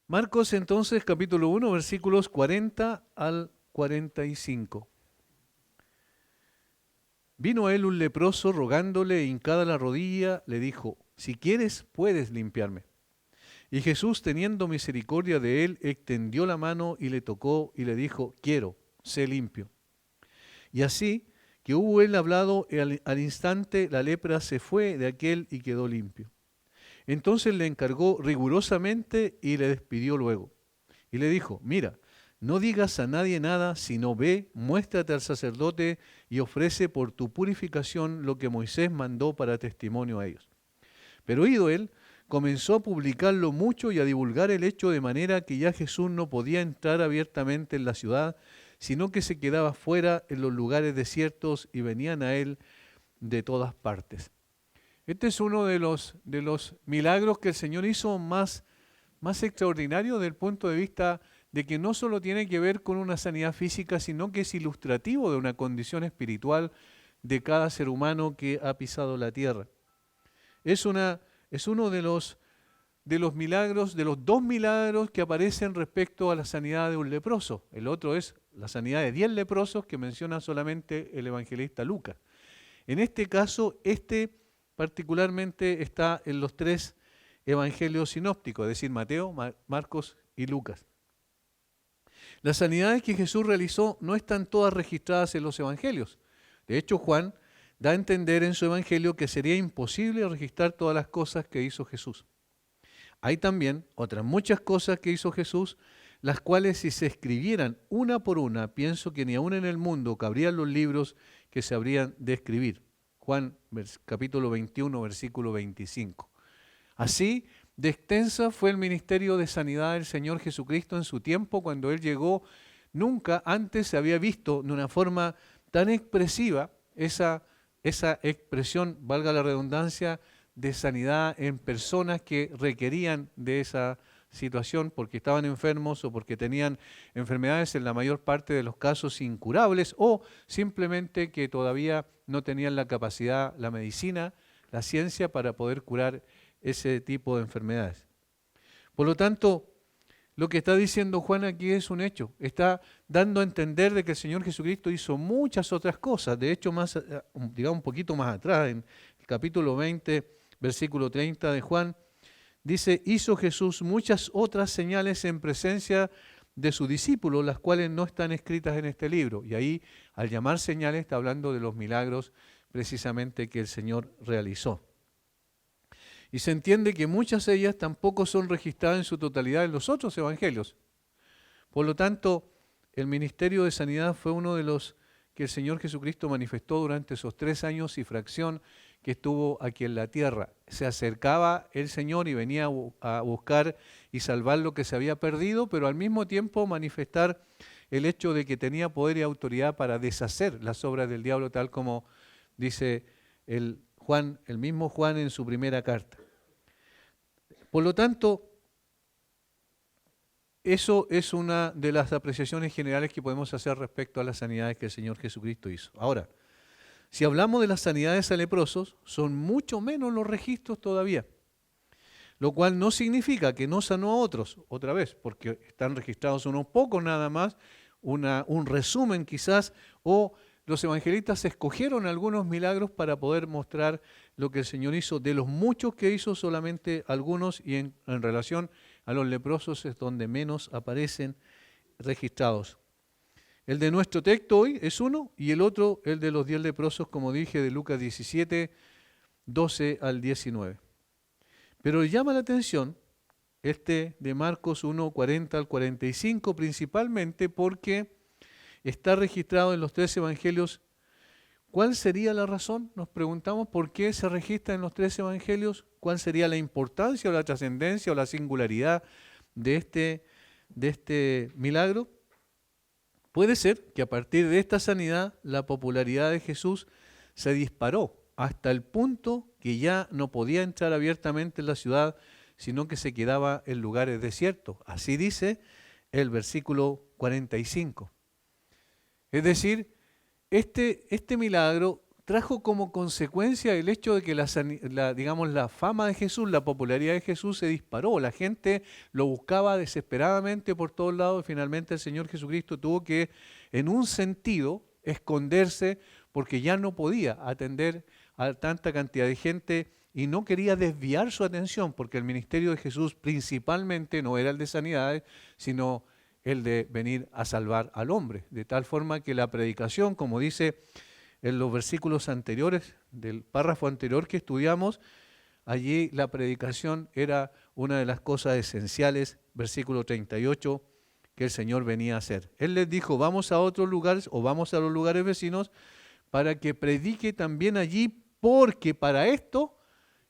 Marcos entonces, capítulo 1, versículos 40 al 45. Vino a él un leproso rogándole, hincada la rodilla, le dijo, si quieres, puedes limpiarme. Y Jesús, teniendo misericordia de él, extendió la mano y le tocó y le dijo, quiero, sé limpio. Y así que hubo él hablado, al instante la lepra se fue de aquel y quedó limpio. Entonces le encargó rigurosamente y le despidió luego. Y le dijo, mira, no digas a nadie nada, sino ve, muéstrate al sacerdote y ofrece por tu purificación lo que Moisés mandó para testimonio a ellos. Pero oído él, comenzó a publicarlo mucho y a divulgar el hecho de manera que ya Jesús no podía entrar abiertamente en la ciudad, sino que se quedaba fuera en los lugares desiertos y venían a él de todas partes. Este es uno de los milagros que el Señor hizo más extraordinario desde el punto de vista de que no solo tiene que ver con una sanidad física, sino que es ilustrativo de una condición espiritual de cada ser humano que ha pisado la tierra. Es uno de los milagros, de los dos milagros que aparecen respecto a la sanidad de un leproso. El otro es la sanidad de 10 leprosos que menciona solamente el evangelista Lucas. En este caso, este particularmente está en los tres evangelios sinópticos, es decir, Mateo, Marcos y Lucas. Las sanidades que Jesús realizó no están todas registradas en los evangelios. De hecho, Juan da a entender en su evangelio que sería imposible registrar todas las cosas que hizo Jesús. Hay también otras muchas cosas que hizo Jesús, las cuales si se escribieran una por una, pienso que ni aún en el mundo cabrían los libros que se habrían de escribir. Juan capítulo 21, versículo 25. Así de extensa fue el ministerio de sanidad del Señor Jesucristo en su tiempo. Cuando Él llegó, nunca antes se había visto de una forma tan expresiva esa expresión, valga la redundancia, de sanidad en personas que requerían de esa situación porque estaban enfermos o porque tenían enfermedades en la mayor parte de los casos incurables o simplemente que todavía no tenían la capacidad, la medicina, la ciencia para poder curar ese tipo de enfermedades. Por lo tanto, lo que está diciendo Juan aquí es un hecho. Está dando a entender de que el Señor Jesucristo hizo muchas otras cosas. De hecho, digamos un poquito más atrás, en el capítulo 20, versículo 30 de Juan, dice, hizo Jesús muchas otras señales en presencia de sus discípulos, las cuales no están escritas en este libro. Y ahí, al llamar señales, está hablando de los milagros precisamente que el Señor realizó. Y se entiende que muchas de ellas tampoco son registradas en su totalidad en los otros evangelios. Por lo tanto, el ministerio de sanidad fue uno de los que el Señor Jesucristo manifestó durante esos 3 años y fracción que estuvo aquí en la tierra. Se acercaba el Señor y venía a buscar y salvar lo que se había perdido, pero al mismo tiempo manifestar el hecho de que tenía poder y autoridad para deshacer las obras del diablo, tal como dice el mismo Juan en su primera carta. Por lo tanto, eso es una de las apreciaciones generales que podemos hacer respecto a las sanidades que el Señor Jesucristo hizo. Ahora, si hablamos de las sanidades a leprosos, son mucho menos los registros todavía, lo cual no significa que no sanó a otros, otra vez, porque están registrados unos pocos nada más, un resumen quizás, o los evangelistas escogieron algunos milagros para poder mostrar lo que el Señor hizo. De los muchos que hizo, solamente algunos, y en relación a los leprosos es donde menos aparecen registrados. El de nuestro texto hoy es uno, y el otro, el de los 10 leprosos, como dije, de Lucas 17, 12 al 19. Pero llama la atención este de Marcos 1, 40 al 45, principalmente porque está registrado en los 3 evangelios. ¿Cuál sería la razón? Nos preguntamos por qué se registra en los 3 evangelios. ¿Cuál sería la importancia o la trascendencia o la singularidad de este milagro? Puede ser que a partir de esta sanidad la popularidad de Jesús se disparó hasta el punto que ya no podía entrar abiertamente en la ciudad, sino que se quedaba en lugares desiertos. Así dice el versículo 45. Es decir, este milagro trajo como consecuencia el hecho de que digamos, la fama de Jesús, la popularidad de Jesús se disparó. La gente lo buscaba desesperadamente por todos lados y finalmente el Señor Jesucristo tuvo que, en un sentido, esconderse porque ya no podía atender a tanta cantidad de gente y no quería desviar su atención porque el ministerio de Jesús principalmente no era el de sanidades, sino el de venir a salvar al hombre. De tal forma que la predicación, como dice en los versículos anteriores, del párrafo anterior que estudiamos, allí la predicación era una de las cosas esenciales, versículo 38, que el Señor venía a hacer. Él les dijo, vamos a otros lugares o vamos a los lugares vecinos para que predique también allí, porque para esto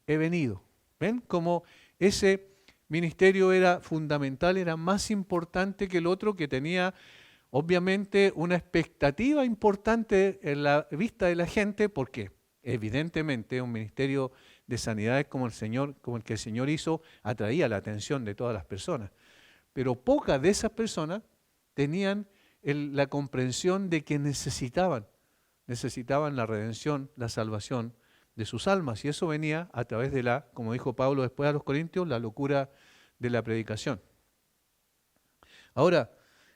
he venido. ¿Ven? Como ese ministerio era fundamental, era más importante que el otro, que tenía obviamente una expectativa importante en la vista de la gente, porque evidentemente un ministerio de sanidades como el que el Señor hizo, atraía la atención de todas las personas. Pero pocas de esas personas tenían la comprensión de que necesitaban la redención, la salvación de sus almas. Y eso venía a través de como dijo Pablo después a los Corintios, la locura de la predicación. Ahora,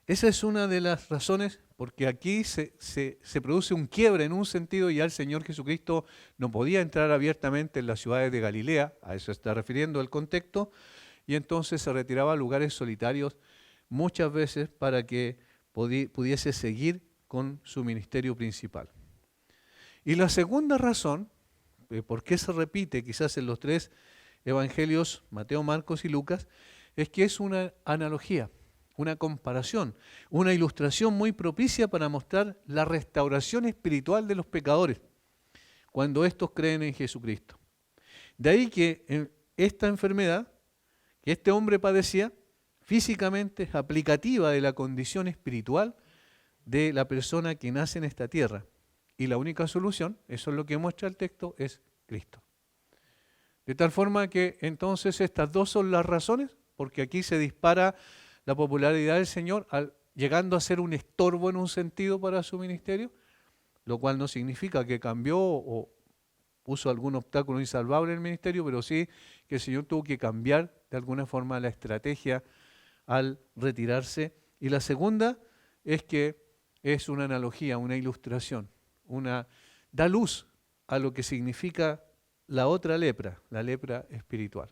esa es una de las razones porque aquí se produce un quiebre en un sentido y ya el Señor Jesucristo no podía entrar abiertamente en las ciudades de Galilea, a eso está refiriendo el contexto, y entonces se retiraba a lugares solitarios muchas veces para que pudiese seguir con su ministerio principal. Y la segunda razón, por qué se repite quizás en los tres evangelios, Mateo, Marcos y Lucas, es que es una analogía, una comparación, una ilustración muy propicia para mostrar la restauración espiritual de los pecadores cuando estos creen en Jesucristo. De ahí que esta enfermedad que este hombre padecía físicamente es aplicativa de la condición espiritual de la persona que nace en esta tierra. Y la única solución, eso es lo que muestra el texto, es Cristo. De tal forma que entonces estas dos son las razones, porque aquí se dispara la popularidad del Señor llegando a ser un estorbo en un sentido para su ministerio, lo cual no significa que cambió o puso algún obstáculo insalvable en el ministerio, pero sí que el Señor tuvo que cambiar de alguna forma la estrategia al retirarse. Y la segunda es que es una analogía, una ilustración, da luz a lo que significa la otra lepra, la lepra espiritual.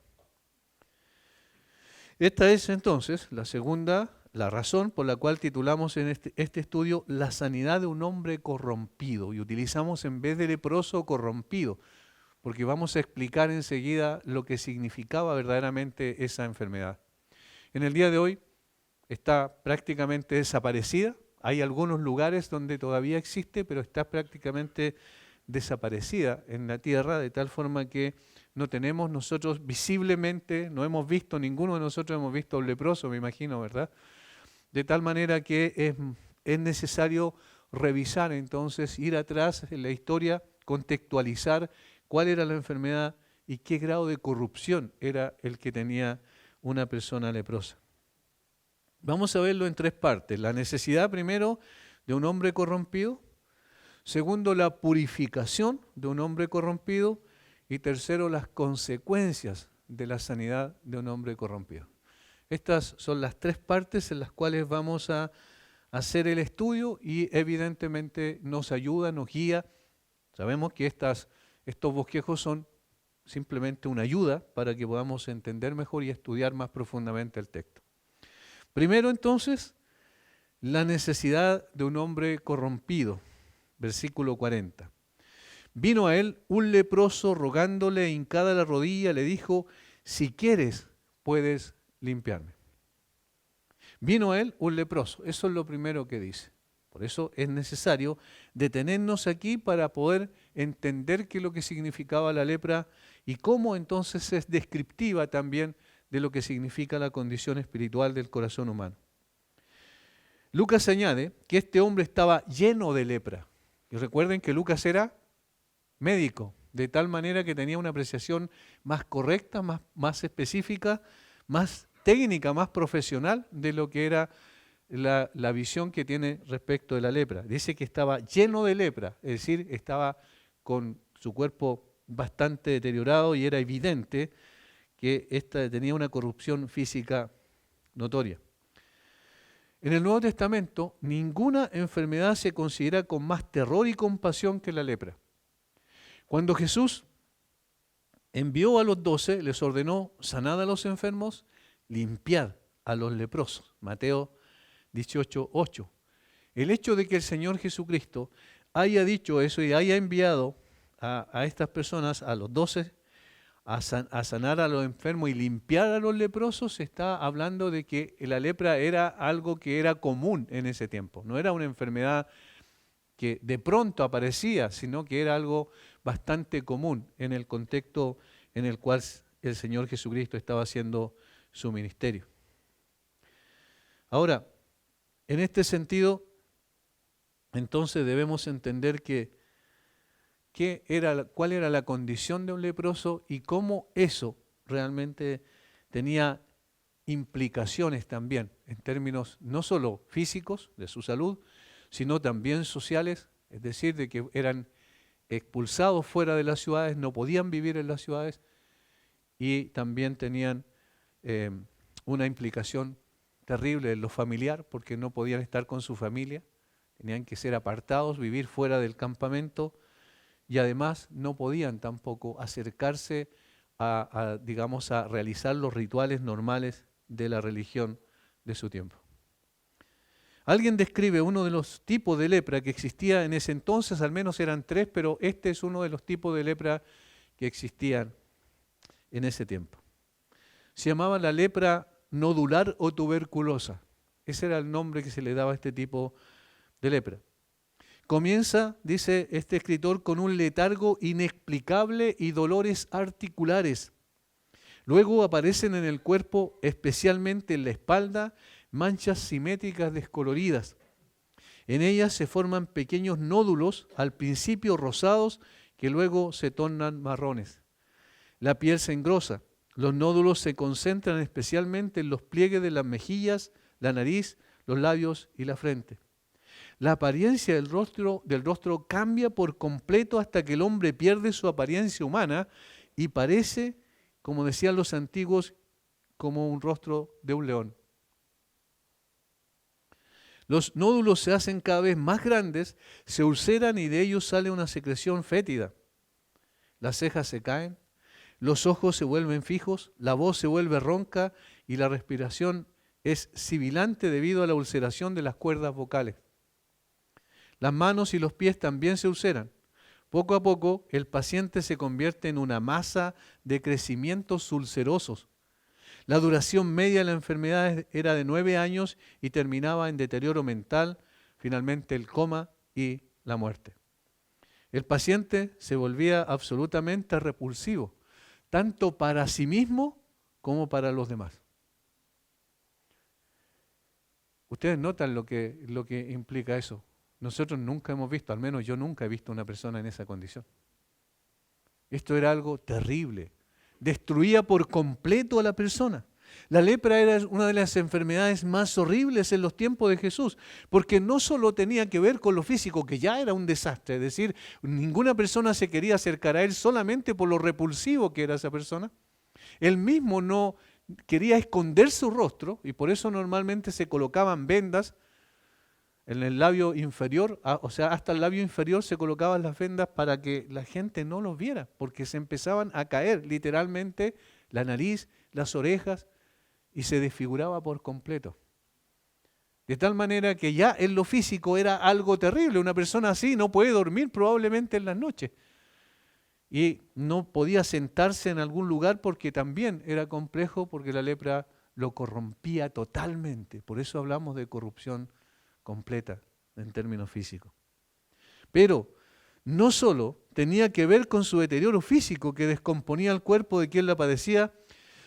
Esta es entonces la razón por la cual titulamos en este estudio la sanidad de un hombre corrompido, y utilizamos en vez de leproso corrompido, porque vamos a explicar enseguida lo que significaba verdaderamente esa enfermedad. En el día de hoy está prácticamente desaparecida. Hay algunos lugares donde todavía existe, pero está prácticamente desaparecida en la tierra, de tal forma que no tenemos nosotros visiblemente, ninguno de nosotros hemos visto a un leproso, me imagino, ¿verdad? De tal manera que es necesario revisar entonces, ir atrás en la historia, contextualizar cuál era la enfermedad y qué grado de corrupción era el que tenía una persona leprosa. Vamos a verlo en tres partes. La necesidad primero de un hombre corrompido, segundo la purificación de un hombre corrompido y tercero las consecuencias de la sanidad de un hombre corrompido. Estas son las tres partes en las cuales vamos a hacer el estudio y evidentemente nos ayuda, nos guía. Sabemos que estos bosquejos son simplemente una ayuda para que podamos entender mejor y estudiar más profundamente el texto. Primero entonces, la necesidad de un hombre corrompido, versículo 40. Vino a él un leproso rogándole, hincada la rodilla, le dijo, si quieres, puedes limpiarme. Vino a él un leproso, eso es lo primero que dice. Por eso es necesario detenernos aquí para poder entender qué es lo que significaba la lepra y cómo entonces es descriptiva también de lo que significa la condición espiritual del corazón humano. Lucas añade que este hombre estaba lleno de lepra. Y recuerden que Lucas era médico, de tal manera que tenía una apreciación más correcta, más específica, más técnica, más profesional de lo que era la visión que tiene respecto de la lepra. Dice que estaba lleno de lepra, es decir, estaba con su cuerpo bastante deteriorado y era evidente que ésta tenía una corrupción física notoria. En el Nuevo Testamento, ninguna enfermedad se considera con más terror y compasión que la lepra. Cuando Jesús envió a los 12, les ordenó: sanad a los enfermos, limpiad a los leprosos. Mateo 18:8. El hecho de que el Señor Jesucristo haya dicho eso y haya enviado a estas personas, a los 12, a sanar a los enfermos y limpiar a los leprosos, está hablando de que la lepra era algo que era común en ese tiempo. No era una enfermedad que de pronto aparecía, sino que era algo bastante común en el contexto en el cual el Señor Jesucristo estaba haciendo su ministerio. Ahora, en este sentido, entonces debemos entender cuál era la condición de un leproso y cómo eso realmente tenía implicaciones también en términos no solo físicos de su salud, sino también sociales, es decir, de que eran expulsados fuera de las ciudades, no podían vivir en las ciudades y también tenían una implicación terrible en lo familiar porque no podían estar con su familia, tenían que ser apartados, vivir fuera del campamento y además no podían tampoco acercarse digamos, a realizar los rituales normales de la religión de su tiempo. Alguien describe uno de los tipos de lepra que existía en ese entonces, al menos eran 3, pero este es uno de los tipos de lepra que existían en ese tiempo. Se llamaba la lepra nodular o tuberculosa. Ese era el nombre que se le daba a este tipo de lepra. Comienza, dice este escritor, con un letargo inexplicable y dolores articulares. Luego aparecen en el cuerpo, especialmente en la espalda, manchas simétricas descoloridas. En ellas se forman pequeños nódulos, al principio rosados, que luego se tornan marrones. La piel se engrosa. Los nódulos se concentran especialmente en los pliegues de las mejillas, la nariz, los labios y la frente. La apariencia del rostro cambia por completo hasta que el hombre pierde su apariencia humana y parece, como decían los antiguos, como un rostro de un león. Los nódulos se hacen cada vez más grandes, se ulceran y de ellos sale una secreción fétida. Las cejas se caen, los ojos se vuelven fijos, la voz se vuelve ronca y la respiración es sibilante debido a la ulceración de las cuerdas vocales. Las manos y los pies también se ulceran. Poco a poco el paciente se convierte en una masa de crecimientos ulcerosos. La duración media de la enfermedad era de 9 años y terminaba en deterioro mental, finalmente el coma y la muerte. El paciente se volvía absolutamente repulsivo, tanto para sí mismo como para los demás. Ustedes notan lo que implica eso. Nosotros nunca hemos visto, al menos yo nunca he visto una persona en esa condición. Esto era algo terrible. Destruía por completo a la persona. La lepra era una de las enfermedades más horribles en los tiempos de Jesús, porque no solo tenía que ver con lo físico, que ya era un desastre, es decir, ninguna persona se quería acercar a él solamente por lo repulsivo que era esa persona. Él mismo no quería esconder su rostro y por eso normalmente se colocaban vendas en el labio inferior, o sea, hasta el labio inferior se colocaban las vendas para que la gente no los viera, porque se empezaban a caer literalmente la nariz, las orejas, y se desfiguraba por completo. De tal manera que ya en lo físico era algo terrible. Una persona así no puede dormir probablemente en las noches. Y no podía sentarse en algún lugar porque también era complejo, porque la lepra lo corrompía totalmente. Por eso hablamos de corrupción completa en términos físicos. Pero no solo tenía que ver con su deterioro físico que descomponía el cuerpo de quien la padecía,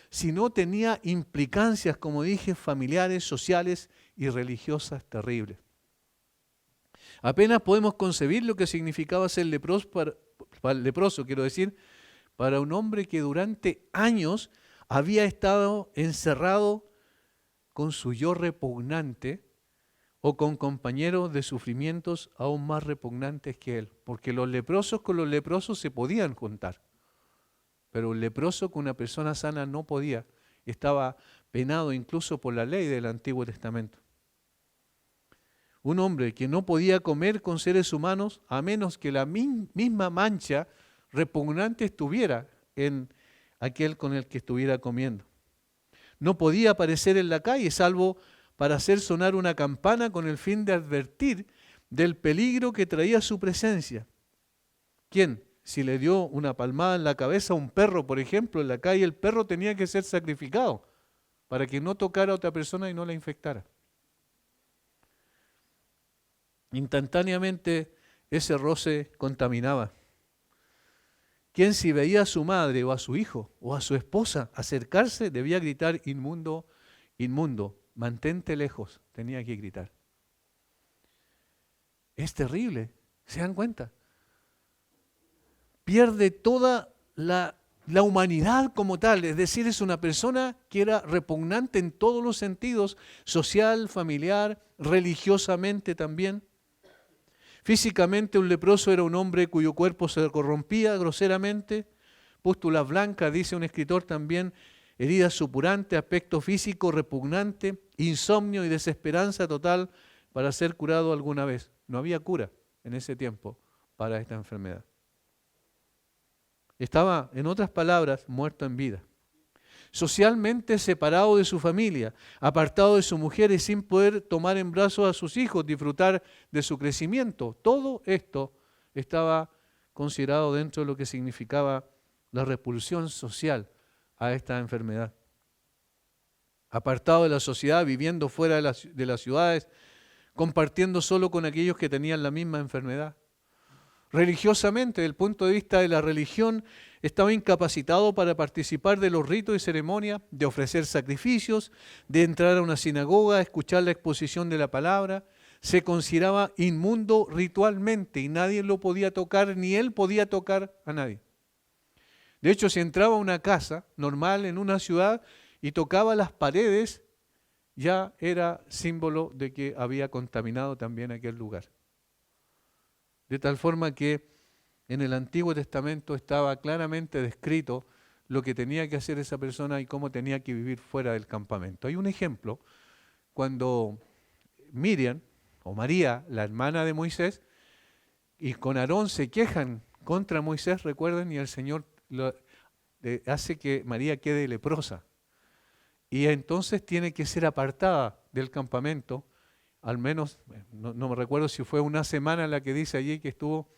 sino tenía implicancias, como dije, familiares, sociales y religiosas terribles. Apenas podemos concebir lo que significaba ser leproso, quiero decir, para un hombre que durante años había estado encerrado con su yo repugnante, o con compañeros de sufrimientos aún más repugnantes que él, porque los leprosos con los leprosos se podían juntar, pero un leproso con una persona sana no podía, estaba penado incluso por la ley del Antiguo Testamento. Un hombre que no podía comer con seres humanos a menos que la misma mancha repugnante estuviera en aquel con el que estuviera comiendo. No podía aparecer en la calle salvo para hacer sonar una campana con el fin de advertir del peligro que traía su presencia. ¿Quién? Si le dio una palmada en la cabeza a un perro, por ejemplo, en la calle, el perro tenía que ser sacrificado para que no tocara a otra persona y no la infectara. Instantáneamente ese roce contaminaba. Quien si veía a su madre o a su hijo o a su esposa acercarse debía gritar: inmundo, inmundo, mantente lejos, tenía que gritar. Es terrible, ¿se dan cuenta? Pierde toda la humanidad como tal, es decir, es una persona que era repugnante en todos los sentidos, social, familiar, religiosamente también. Físicamente un leproso era un hombre cuyo cuerpo se corrompía groseramente, pústulas blancas, dice un escritor también, heridas supurantes, aspecto físico repugnante, insomnio y desesperanza total para ser curado alguna vez. No había cura en ese tiempo para esta enfermedad. Estaba, en otras palabras, muerto en vida. Socialmente separado de su familia, apartado de su mujer y sin poder tomar en brazos a sus hijos, disfrutar de su crecimiento. Todo esto estaba considerado dentro de lo que significaba la repulsión social a esta enfermedad. Apartado de la sociedad, viviendo fuera de las ciudades, compartiendo solo con aquellos que tenían la misma enfermedad. Religiosamente, desde el punto de vista de la religión, estaba incapacitado para participar de los ritos y ceremonias, de ofrecer sacrificios, de entrar a una sinagoga, escuchar la exposición de la palabra. Se consideraba inmundo ritualmente y nadie lo podía tocar, ni él podía tocar a nadie. De hecho, si entraba a una casa normal en una ciudad y tocaba las paredes, ya era símbolo de que había contaminado también aquel lugar. De tal forma que en el Antiguo Testamento estaba claramente descrito lo que tenía que hacer esa persona y cómo tenía que vivir fuera del campamento. Hay un ejemplo, cuando Miriam o María, la hermana de Moisés, y con Aarón se quejan contra Moisés, recuerden, y el Señor hace que María quede leprosa. Y entonces tiene que ser apartada del campamento, al menos, no me recuerdo si fue una semana la que dice allí que estuvo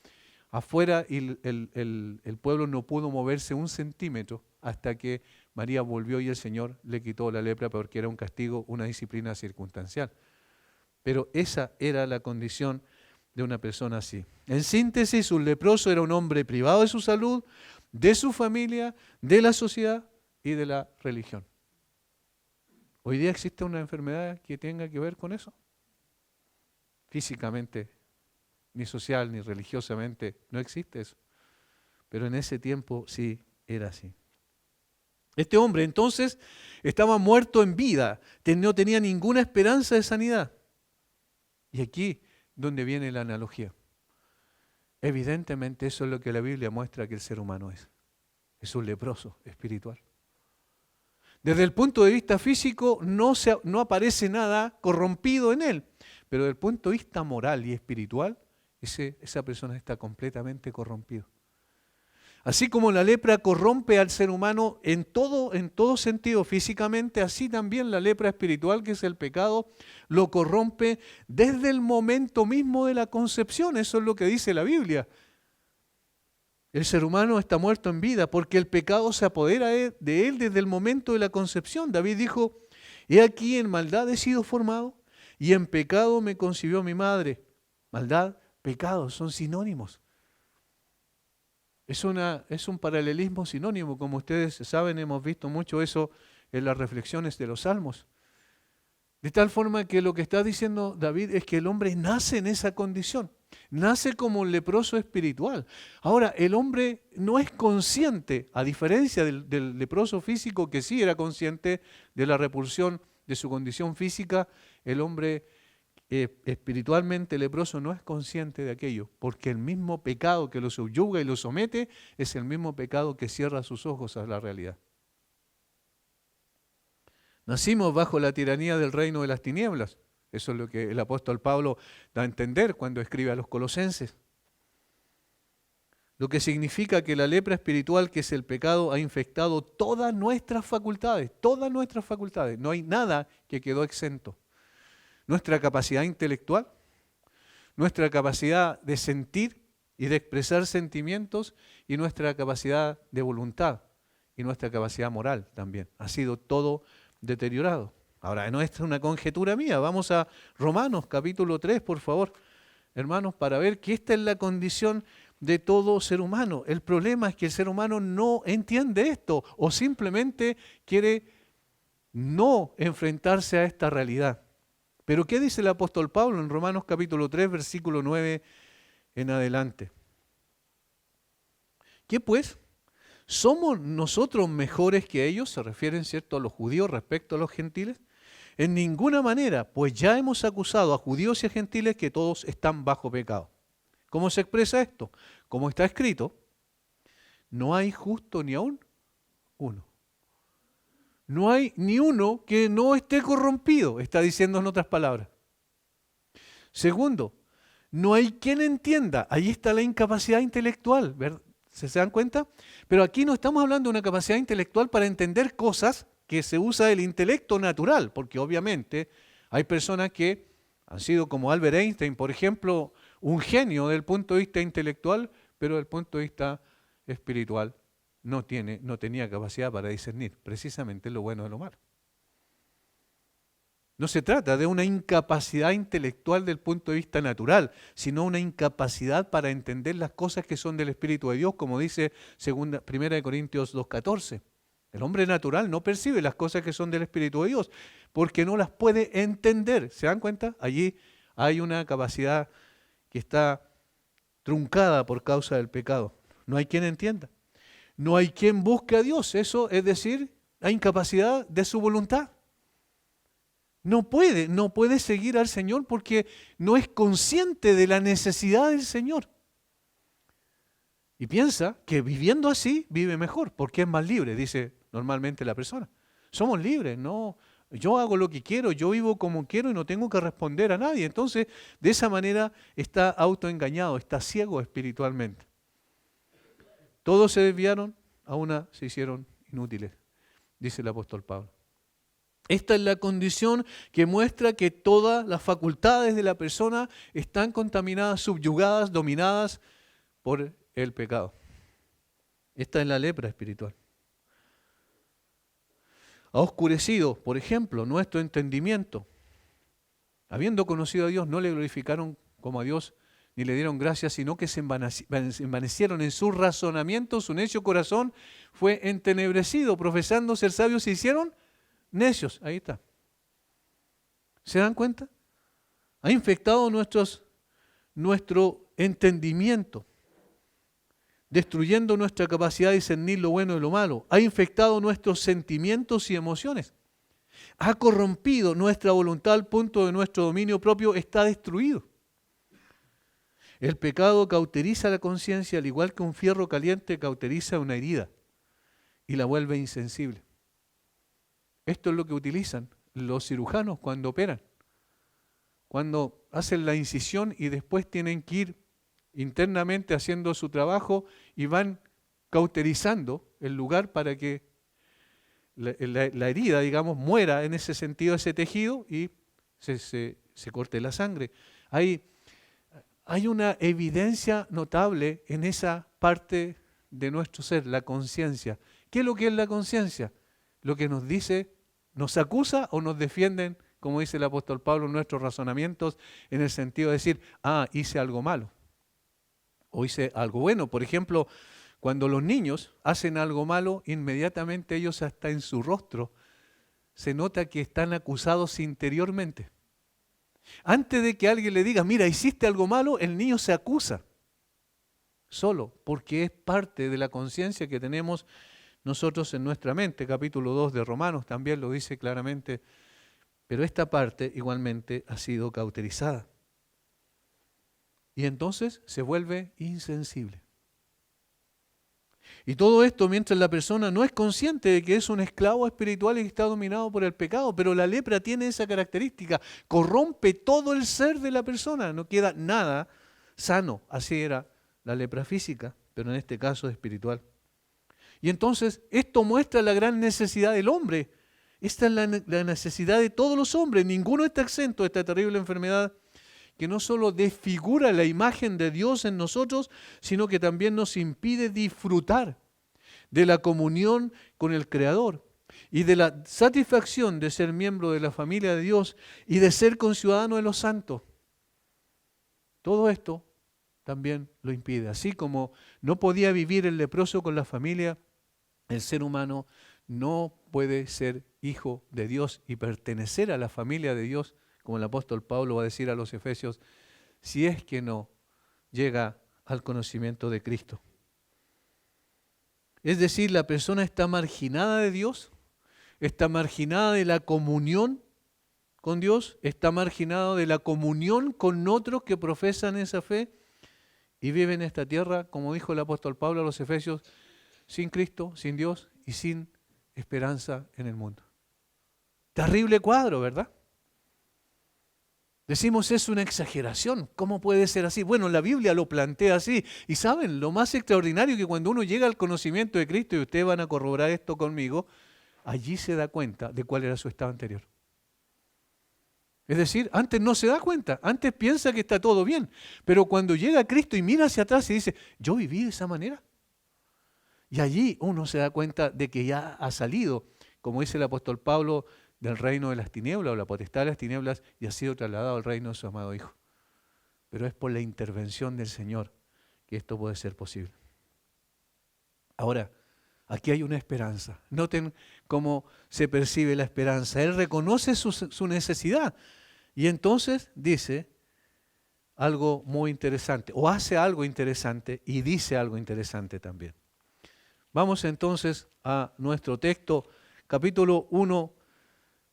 afuera y el pueblo no pudo moverse un centímetro hasta que María volvió y el Señor le quitó la lepra porque era un castigo, una disciplina circunstancial. Pero esa era la condición de una persona así. En síntesis, un leproso era un hombre privado de su salud, de su familia, de la sociedad y de la religión. ¿Hoy día existe una enfermedad que tenga que ver con eso? Físicamente, ni social, ni religiosamente, no existe eso. Pero en ese tiempo sí era así. Este hombre entonces estaba muerto en vida, no tenía ninguna esperanza de sanidad. Y aquí donde viene la analogía. Evidentemente eso es lo que la Biblia muestra que el ser humano es. Es un leproso espiritual. Desde el punto de vista físico no aparece nada corrompido en él, pero desde el punto de vista moral y espiritual, esa persona está completamente corrompida. Así como la lepra corrompe al ser humano en todo sentido físicamente, así también la lepra espiritual, que es el pecado, lo corrompe desde el momento mismo de la concepción. Eso es lo que dice la Biblia. El ser humano está muerto en vida porque el pecado se apodera de él desde el momento de la concepción. David dijo: he aquí en maldad he sido formado y en pecado me concibió mi madre. Maldad, pecado, son sinónimos. Es un paralelismo sinónimo, como ustedes saben, hemos visto mucho eso en las reflexiones de los Salmos. De tal forma que lo que está diciendo David es que el hombre nace en esa condición, nace como un leproso espiritual. Ahora, el hombre no es consciente, a diferencia del leproso físico que sí era consciente de la repulsión de su condición física, el hombre espiritualmente leproso no es consciente de aquello, porque el mismo pecado que lo subyuga y lo somete es el mismo pecado que cierra sus ojos a la realidad. Nacimos bajo la tiranía del reino de las tinieblas. Eso es lo que el apóstol Pablo da a entender cuando escribe a los colosenses. Lo que significa que la lepra espiritual, que es el pecado, ha infectado todas nuestras facultades, todas nuestras facultades. No hay nada que quedó exento. Nuestra capacidad intelectual, nuestra capacidad de sentir y de expresar sentimientos y nuestra capacidad de voluntad y nuestra capacidad moral también. Ha sido todo deteriorado. Ahora, no es una conjetura mía. Vamos a Romanos capítulo 3, por favor, hermanos, para ver que esta es la condición de todo ser humano. El problema es que el ser humano no entiende esto o simplemente quiere no enfrentarse a esta realidad. Pero ¿qué dice el apóstol Pablo en Romanos capítulo 3, versículo 9 en adelante? ¿Qué pues? ¿Somos nosotros mejores que ellos? Se refieren, ¿cierto?, a los judíos respecto a los gentiles. En ninguna manera, pues ya hemos acusado a judíos y a gentiles que todos están bajo pecado. ¿Cómo se expresa esto? Como está escrito, no hay justo ni aún uno. No hay ni uno que no esté corrompido, está diciendo en otras palabras. Segundo, no hay quien entienda. Ahí está la incapacidad intelectual, ¿verdad? ¿Se dan cuenta? Pero aquí no estamos hablando de una capacidad intelectual para entender cosas que se usa el intelecto natural, porque obviamente hay personas que han sido como Albert Einstein, por ejemplo, un genio desde el punto de vista intelectual, pero desde el punto de vista espiritual no tenía capacidad para discernir precisamente lo bueno de lo malo. No se trata de una incapacidad intelectual del punto de vista natural, sino una incapacidad para entender las cosas que son del Espíritu de Dios, como dice 1 Corintios 2:14. El hombre natural no percibe las cosas que son del Espíritu de Dios, porque no las puede entender. ¿Se dan cuenta? Allí hay una capacidad que está truncada por causa del pecado. No hay quien entienda. No hay quien busque a Dios. Eso es decir, la incapacidad de su voluntad. No puede seguir al Señor porque no es consciente de la necesidad del Señor. Y piensa que viviendo así vive mejor, porque es más libre, dice normalmente la persona. Somos libres, no, yo hago lo que quiero, yo vivo como quiero y no tengo que responder a nadie. Entonces, de esa manera está autoengañado, está ciego espiritualmente. Todos se desviaron, a una se hicieron inútiles, dice el apóstol Pablo. Esta es la condición que muestra que todas las facultades de la persona están contaminadas, subyugadas, dominadas por el pecado. Esta es la lepra espiritual. Ha oscurecido, por ejemplo, nuestro entendimiento. Habiendo conocido a Dios, no le glorificaron como a Dios, ni le dieron gracias, sino que se envanecieron en su razonamiento, su necio corazón fue entenebrecido, profesando ser sabios, se hicieron necios. Ahí está. ¿Se dan cuenta? Ha infectado nuestro entendimiento, destruyendo nuestra capacidad de discernir lo bueno y lo malo. Ha infectado nuestros sentimientos y emociones. Ha corrompido nuestra voluntad al punto de nuestro dominio propio está destruido. El pecado cauteriza la conciencia al igual que un fierro caliente cauteriza una herida y la vuelve insensible. Esto es lo que utilizan los cirujanos cuando operan. Cuando hacen la incisión y después tienen que ir internamente haciendo su trabajo y van cauterizando el lugar para que la herida, digamos, muera en ese sentido, ese tejido y se corte la sangre. Hay una evidencia notable en esa parte de nuestro ser, la conciencia. ¿Qué es lo que es la conciencia? Lo que nos dice, nos acusa o nos defienden, como dice el apóstol Pablo, nuestros razonamientos, en el sentido de decir, hice algo malo o hice algo bueno. Por ejemplo, cuando los niños hacen algo malo, inmediatamente ellos hasta en su rostro se nota que están acusados interiormente. Antes de que alguien le diga, mira, hiciste algo malo, el niño se acusa solo, porque es parte de la conciencia que tenemos nosotros en nuestra mente. Capítulo 2 de Romanos también lo dice claramente pero esta parte igualmente ha sido cauterizada. Y entonces se vuelve insensible. Y todo esto mientras la persona no es consciente de que es un esclavo espiritual y que está dominado por el pecado, pero la lepra tiene esa característica, corrompe todo el ser de la persona, no queda nada sano. Así era la lepra física, pero en este caso espiritual. Y entonces esto muestra la gran necesidad del hombre. Esta es la necesidad de todos los hombres, ninguno está exento de esta terrible enfermedad que no solo desfigura la imagen de Dios en nosotros, sino que también nos impide disfrutar de la comunión con el Creador y de la satisfacción de ser miembro de la familia de Dios y de ser conciudadano de los santos. Todo esto también lo impide. Así como no podía vivir el leproso con la familia, el ser humano no puede ser hijo de Dios y pertenecer a la familia de Dios, como el apóstol Pablo va a decir a los Efesios, si es que no llega al conocimiento de Cristo. Es decir, la persona está marginada de Dios, está marginada de la comunión con Dios, está marginada de la comunión con otros que profesan esa fe y vive en esta tierra, como dijo el apóstol Pablo a los Efesios, sin Cristo, sin Dios y sin esperanza en el mundo. Terrible cuadro, ¿verdad? Decimos, es una exageración. ¿Cómo puede ser así? Bueno, la Biblia lo plantea así. Y saben, lo más extraordinario es que cuando uno llega al conocimiento de Cristo, y ustedes van a corroborar esto conmigo, allí se da cuenta de cuál era su estado anterior. Es decir, antes no se da cuenta, antes piensa que está todo bien. Pero cuando llega a Cristo y mira hacia atrás y dice, yo viví de esa manera. Y allí uno se da cuenta de que ya ha salido, como dice el apóstol Pablo, del reino de las tinieblas o la potestad de las tinieblas y ha sido trasladado al reino de su amado Hijo. Pero es por la intervención del Señor que esto puede ser posible. Ahora, aquí hay una esperanza. Noten cómo se percibe la esperanza. Él reconoce su necesidad y entonces dice algo muy interesante, o hace algo interesante y dice algo interesante también. Vamos entonces a nuestro texto, capítulo 1,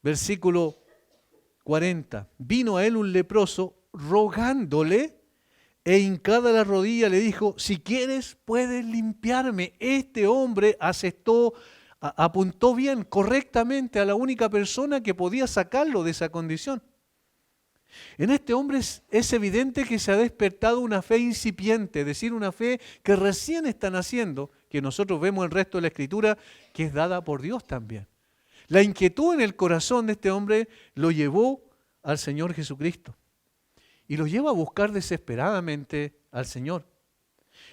versículo 40. Vino a él un leproso rogándole e hincada la rodilla le dijo, si quieres puedes limpiarme. Este hombre apuntó bien, correctamente a la única persona que podía sacarlo de esa condición. En este hombre es evidente que se ha despertado una fe incipiente, es decir, una fe que recién está naciendo, que nosotros vemos en el resto de la Escritura, que es dada por Dios también. La inquietud en el corazón de este hombre lo llevó al Señor Jesucristo y lo lleva a buscar desesperadamente al Señor.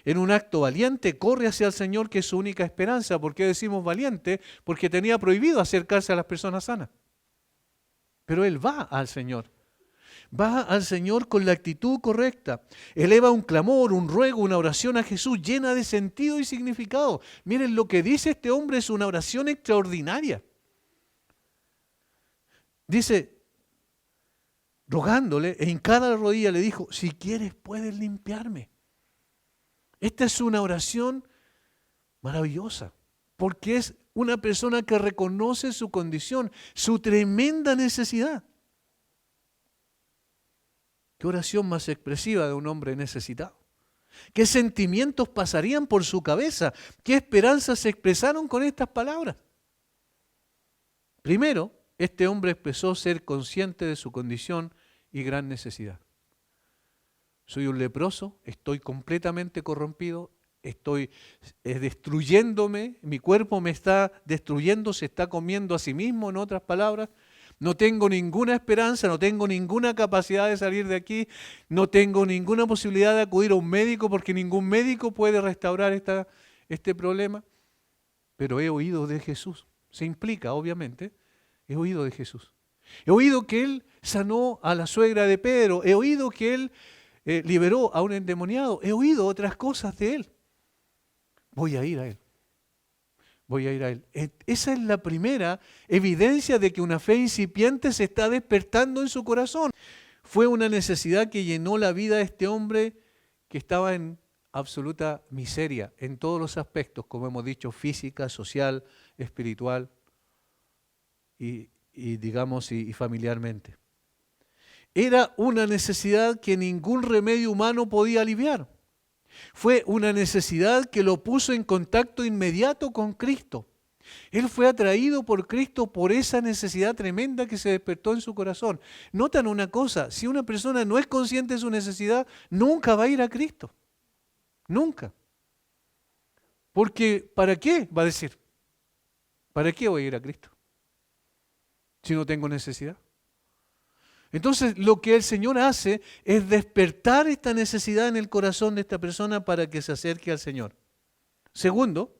En un acto valiente corre hacia el Señor, que es su única esperanza. ¿Por qué decimos valiente? Porque tenía prohibido acercarse a las personas sanas. Pero él va al Señor. Va al Señor con la actitud correcta. Eleva un clamor, un ruego, una oración a Jesús llena de sentido y significado. Miren, lo que dice este hombre es una oración extraordinaria. Dice, rogándole, e hincada la rodilla le dijo, si quieres puedes limpiarme. Esta es una oración maravillosa, porque es una persona que reconoce su condición, su tremenda necesidad. ¿Qué oración más expresiva de un hombre necesitado? ¿Qué sentimientos pasarían por su cabeza? ¿Qué esperanzas se expresaron con estas palabras? Primero, este hombre expresó ser consciente de su condición y gran necesidad. Soy un leproso, estoy completamente corrompido, estoy destruyéndome, mi cuerpo me está destruyendo, se está comiendo a sí mismo, en otras palabras. No tengo ninguna esperanza, no tengo ninguna capacidad de salir de aquí, no tengo ninguna posibilidad de acudir a un médico porque ningún médico puede restaurar este problema. Pero he oído de Jesús, se implica obviamente, he oído de Jesús. He oído que Él sanó a la suegra de Pedro, he oído que Él liberó a un endemoniado, he oído otras cosas de Él. Voy a ir a Él. Voy a ir a Él. Esa es la primera evidencia de que una fe incipiente se está despertando en su corazón. Fue una necesidad que llenó la vida de este hombre que estaba en absoluta miseria en todos los aspectos, como hemos dicho, física, social, espiritual y digamos, y familiarmente. Era una necesidad que ningún remedio humano podía aliviar. Fue una necesidad que lo puso en contacto inmediato con Cristo. Él fue atraído por Cristo por esa necesidad tremenda que se despertó en su corazón. Notan una cosa, si una persona no es consciente de su necesidad, nunca va a ir a Cristo. Nunca. Porque, ¿para qué? Va a decir, ¿para qué voy a ir a Cristo si no tengo necesidad? Entonces, lo que el Señor hace es despertar esta necesidad en el corazón de esta persona para que se acerque al Señor. Segundo,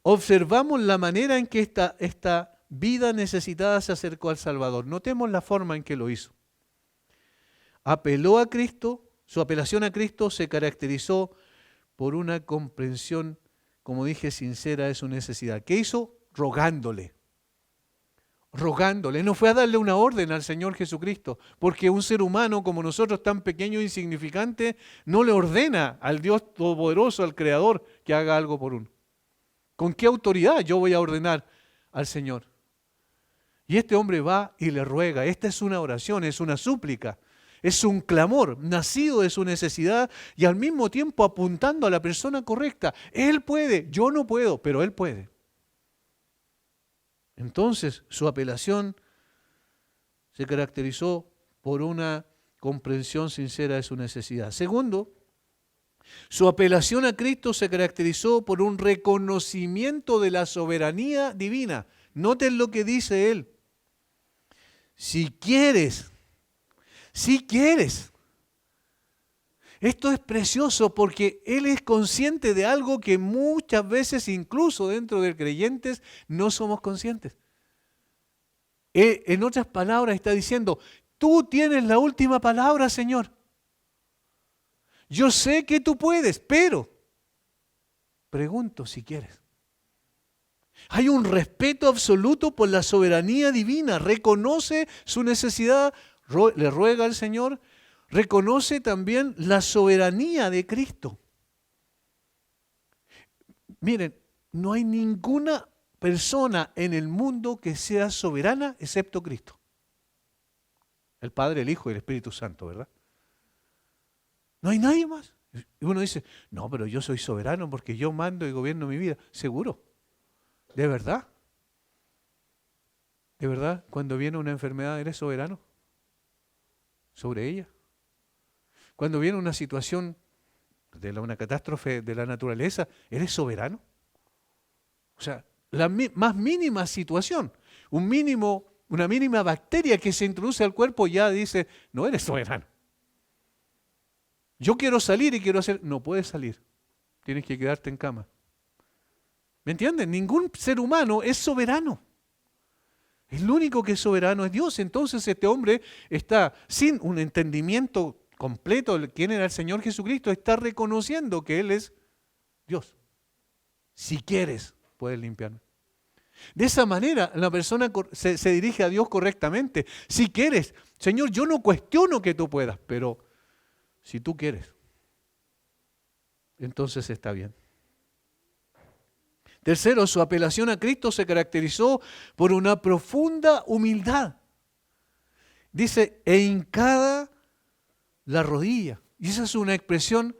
observamos la manera en que esta vida necesitada se acercó al Salvador. Notemos la forma en que lo hizo. Apeló a Cristo, su apelación a Cristo se caracterizó por una comprensión, como dije, sincera de su necesidad. ¿Qué hizo? Rogándole. No fue a darle una orden al Señor Jesucristo, porque un ser humano como nosotros, tan pequeño e insignificante, no le ordena al Dios Todopoderoso, al Creador, que haga algo por uno. ¿Con qué autoridad yo voy a ordenar al Señor? Y este hombre va y le ruega. Esta es una oración, es una súplica, es un clamor nacido de su necesidad y al mismo tiempo apuntando a la persona correcta. Él puede, yo no puedo, pero Él puede. Entonces, su apelación se caracterizó por una comprensión sincera de su necesidad. Segundo, su apelación a Cristo se caracterizó por un reconocimiento de la soberanía divina. Noten lo que dice él. Si quieres. Esto es precioso porque él es consciente de algo que muchas veces, incluso dentro de creyentes, no somos conscientes. En otras palabras está diciendo, tú tienes la última palabra, Señor. Yo sé que tú puedes, pero pregunto si quieres. Hay un respeto absoluto por la soberanía divina. Reconoce su necesidad, le ruega al Señor. Reconoce también la soberanía de Cristo. Miren, no hay ninguna persona en el mundo que sea soberana excepto Cristo. El Padre, el Hijo y el Espíritu Santo, ¿verdad? No hay nadie más. Y uno dice, no, pero yo soy soberano porque yo mando y gobierno mi vida. ¿Seguro? ¿De verdad? ¿De verdad? Cuando viene una enfermedad, ¿eres soberano sobre ella? Cuando viene una situación una catástrofe de la naturaleza, ¿eres soberano? O sea, la más mínima situación, una mínima bacteria que se introduce al cuerpo ya dice, no eres soberano. Yo quiero salir y quiero hacer, no puedes salir, tienes que quedarte en cama. ¿Me entienden? Ningún ser humano es soberano. El único que es soberano es Dios. Entonces este hombre está sin un entendimiento completo de quién era el Señor Jesucristo, está reconociendo que Él es Dios. Si quieres, puedes limpiarme. De esa manera la persona se dirige a Dios correctamente. Si quieres, Señor, yo no cuestiono que tú puedas, pero si tú quieres, entonces está bien. Tercero, su apelación a Cristo se caracterizó por una profunda humildad. Dice, e hincada la rodilla. Y esa es una expresión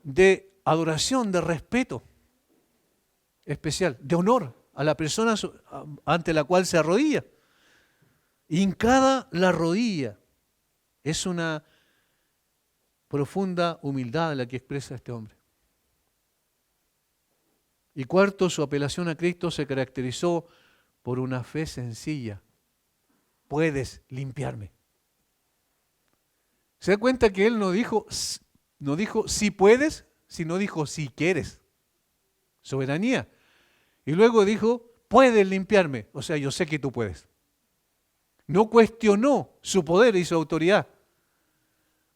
de adoración, de respeto especial, de honor a la persona ante la cual se arrodilla. Hincada la rodilla. Es una profunda humildad la que expresa este hombre. Y cuarto, su apelación a Cristo se caracterizó por una fe sencilla. Puedes limpiarme. ¿Se da cuenta que él no dijo si puedes, sino dijo si quieres? Soberanía. Y luego dijo, puedes limpiarme. O sea, yo sé que tú puedes. No cuestionó su poder y su autoridad.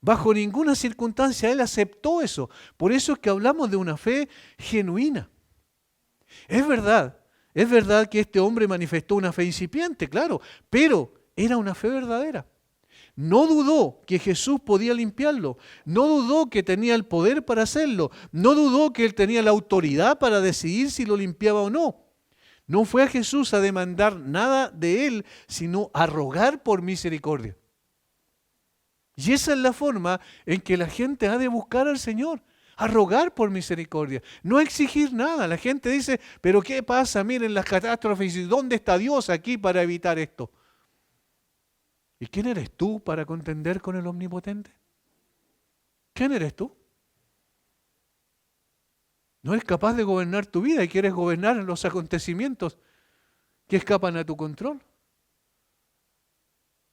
Bajo ninguna circunstancia él aceptó eso. Por eso es que hablamos de una fe genuina. Es verdad que este hombre manifestó una fe incipiente, claro, pero era una fe verdadera. No dudó que Jesús podía limpiarlo, no dudó que tenía el poder para hacerlo, no dudó que él tenía la autoridad para decidir si lo limpiaba o no. No fue a Jesús a demandar nada de él, sino a rogar por misericordia. Y esa es la forma en que la gente ha de buscar al Señor, a rogar por misericordia, no a exigir nada. La gente dice, pero ¿qué pasa? Miren las catástrofes, ¿y dónde está Dios aquí para evitar esto? ¿Y quién eres tú para contender con el Omnipotente? ¿Quién eres tú? No eres capaz de gobernar tu vida y quieres gobernar los acontecimientos que escapan a tu control.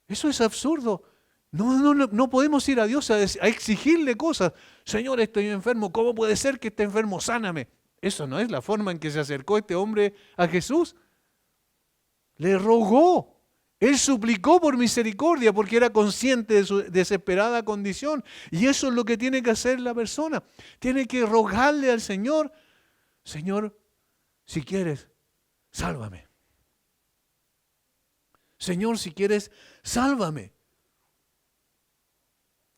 Eso es absurdo. No podemos ir a Dios a exigirle cosas. Señor, estoy enfermo. ¿Cómo puede ser que esté enfermo? Sáname. Eso no es la forma en que se acercó este hombre a Jesús. Le rogó. Él suplicó por misericordia porque era consciente de su desesperada condición. Y eso es lo que tiene que hacer la persona. Tiene que rogarle al Señor, Señor, si quieres, sálvame. Señor, si quieres, sálvame.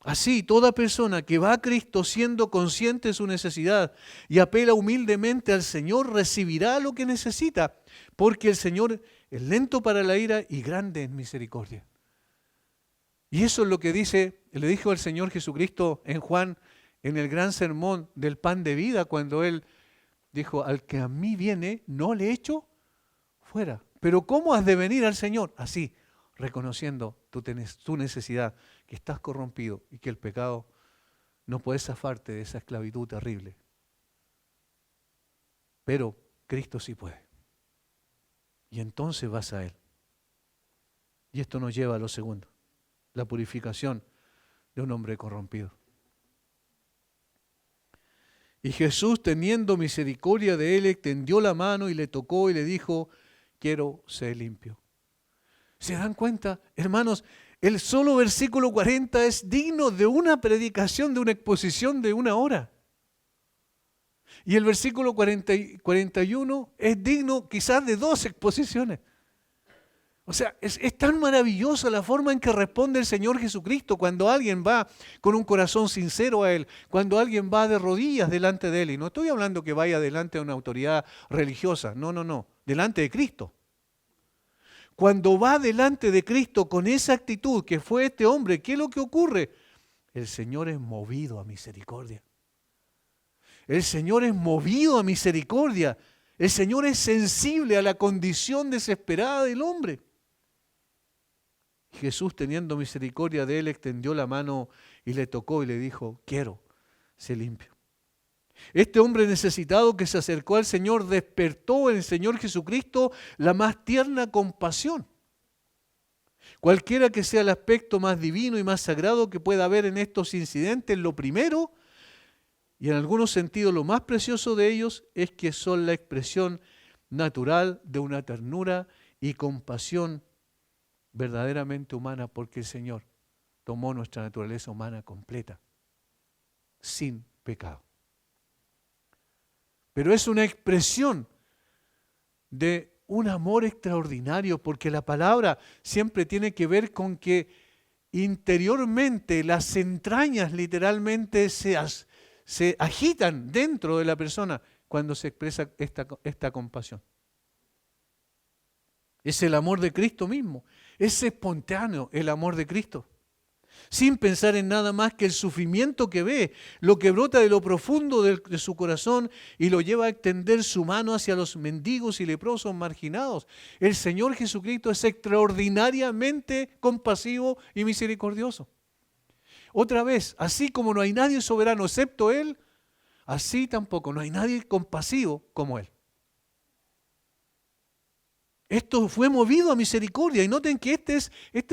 Así, toda persona que va a Cristo siendo consciente de su necesidad y apela humildemente al Señor, recibirá lo que necesita, porque el Señor es lento para la ira y grande en misericordia. Y eso es lo que le dijo el Señor Jesucristo en Juan, en el gran sermón del pan de vida, cuando Él dijo, al que a mí viene, no le echo fuera. Pero ¿cómo has de venir al Señor? Así, reconociendo tu necesidad, que estás corrompido y que el pecado no puede zafarte de esa esclavitud terrible. Pero Cristo sí puede. Y entonces vas a Él. Y esto nos lleva a lo segundo, la purificación de un hombre corrompido. Y Jesús, teniendo misericordia de él, extendió la mano y le tocó y le dijo, quiero ser limpio. ¿Se dan cuenta, hermanos? El solo versículo 40 es digno de una predicación, de una exposición de 1 hora. Y el versículo 41 es digno quizás de 2 exposiciones. O sea, es tan maravillosa la forma en que responde el Señor Jesucristo cuando alguien va con un corazón sincero a Él, cuando alguien va de rodillas delante de Él. Y no estoy hablando que vaya delante de una autoridad religiosa, no, delante de Cristo. Cuando va delante de Cristo con esa actitud que fue este hombre, ¿qué es lo que ocurre? El Señor es movido a misericordia. El Señor es movido a misericordia. El Señor es sensible a la condición desesperada del hombre. Jesús, teniendo misericordia de él, extendió la mano y le tocó y le dijo, quiero, sé limpio. Este hombre necesitado que se acercó al Señor despertó en el Señor Jesucristo la más tierna compasión. Cualquiera que sea el aspecto más divino y más sagrado que pueda haber en estos incidentes, lo primero, y en algunos sentidos lo más precioso de ellos, es que son la expresión natural de una ternura y compasión verdaderamente humana, porque el Señor tomó nuestra naturaleza humana completa, sin pecado. Pero es una expresión de un amor extraordinario, porque la palabra siempre tiene que ver con que interiormente las entrañas literalmente se agitan dentro de la persona cuando se expresa esta compasión. Es el amor de Cristo mismo, es espontáneo el amor de Cristo. Sin pensar en nada más que el sufrimiento que ve, lo que brota de lo profundo de su corazón y lo lleva a extender su mano hacia los mendigos y leprosos marginados. El Señor Jesucristo es extraordinariamente compasivo y misericordioso. Otra vez, así como no hay nadie soberano excepto Él, así tampoco no hay nadie compasivo como Él. Esto fue movido a misericordia y noten que este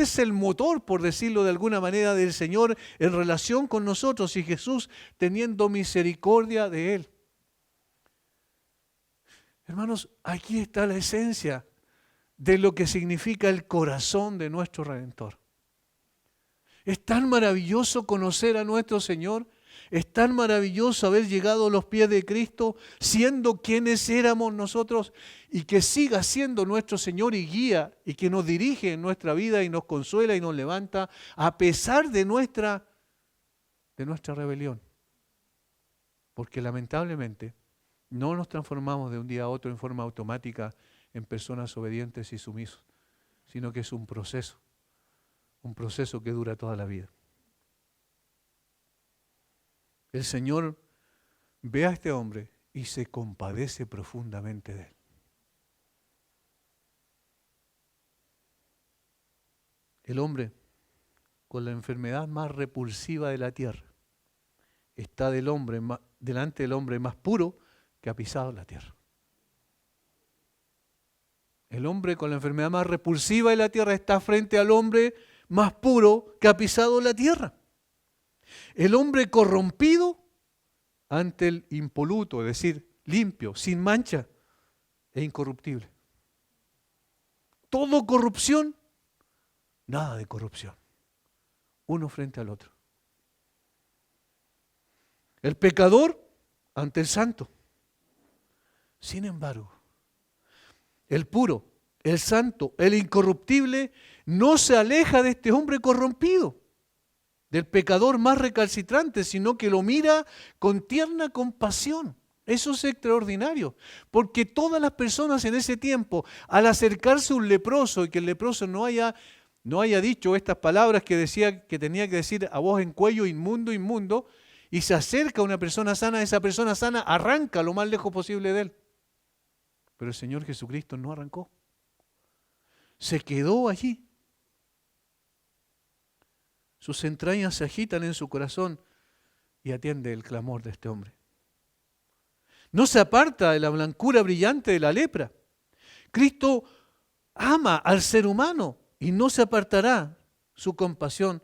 es el motor, por decirlo de alguna manera, del Señor en relación con nosotros y Jesús teniendo misericordia de Él. Hermanos, aquí está la esencia de lo que significa el corazón de nuestro Redentor. Es tan maravilloso conocer a nuestro Señor. Es tan maravilloso haber llegado a los pies de Cristo, siendo quienes éramos nosotros, y que siga siendo nuestro Señor y guía, y que nos dirige en nuestra vida y nos consuela y nos levanta, a pesar de nuestra rebelión. Porque lamentablemente no nos transformamos de un día a otro en forma automática en personas obedientes y sumisos, sino que es un proceso que dura toda la vida. El Señor ve a este hombre y se compadece profundamente de él. El hombre, con la enfermedad más repulsiva de la tierra, está delante del hombre más puro que ha pisado la tierra. El hombre con la enfermedad más repulsiva de la tierra está frente al hombre más puro que ha pisado la tierra. El hombre corrompido ante el impoluto, es decir, limpio, sin mancha e incorruptible. Todo corrupción, nada de corrupción. Uno frente al otro. El pecador ante el santo. Sin embargo, el puro, el santo, el incorruptible, no se aleja de este hombre corrompido, del pecador más recalcitrante, sino que lo mira con tierna compasión. Eso es extraordinario, porque todas las personas en ese tiempo, al acercarse a un leproso y que el leproso no haya dicho estas palabras que decía que tenía que decir a voz en cuello, inmundo, inmundo, y se acerca a una persona sana, esa persona sana arranca lo más lejos posible de él. Pero el Señor Jesucristo no arrancó. Se quedó allí. Sus entrañas se agitan en su corazón y atiende el clamor de este hombre. No se aparta de la blancura brillante de la lepra. Cristo ama al ser humano y no se apartará su compasión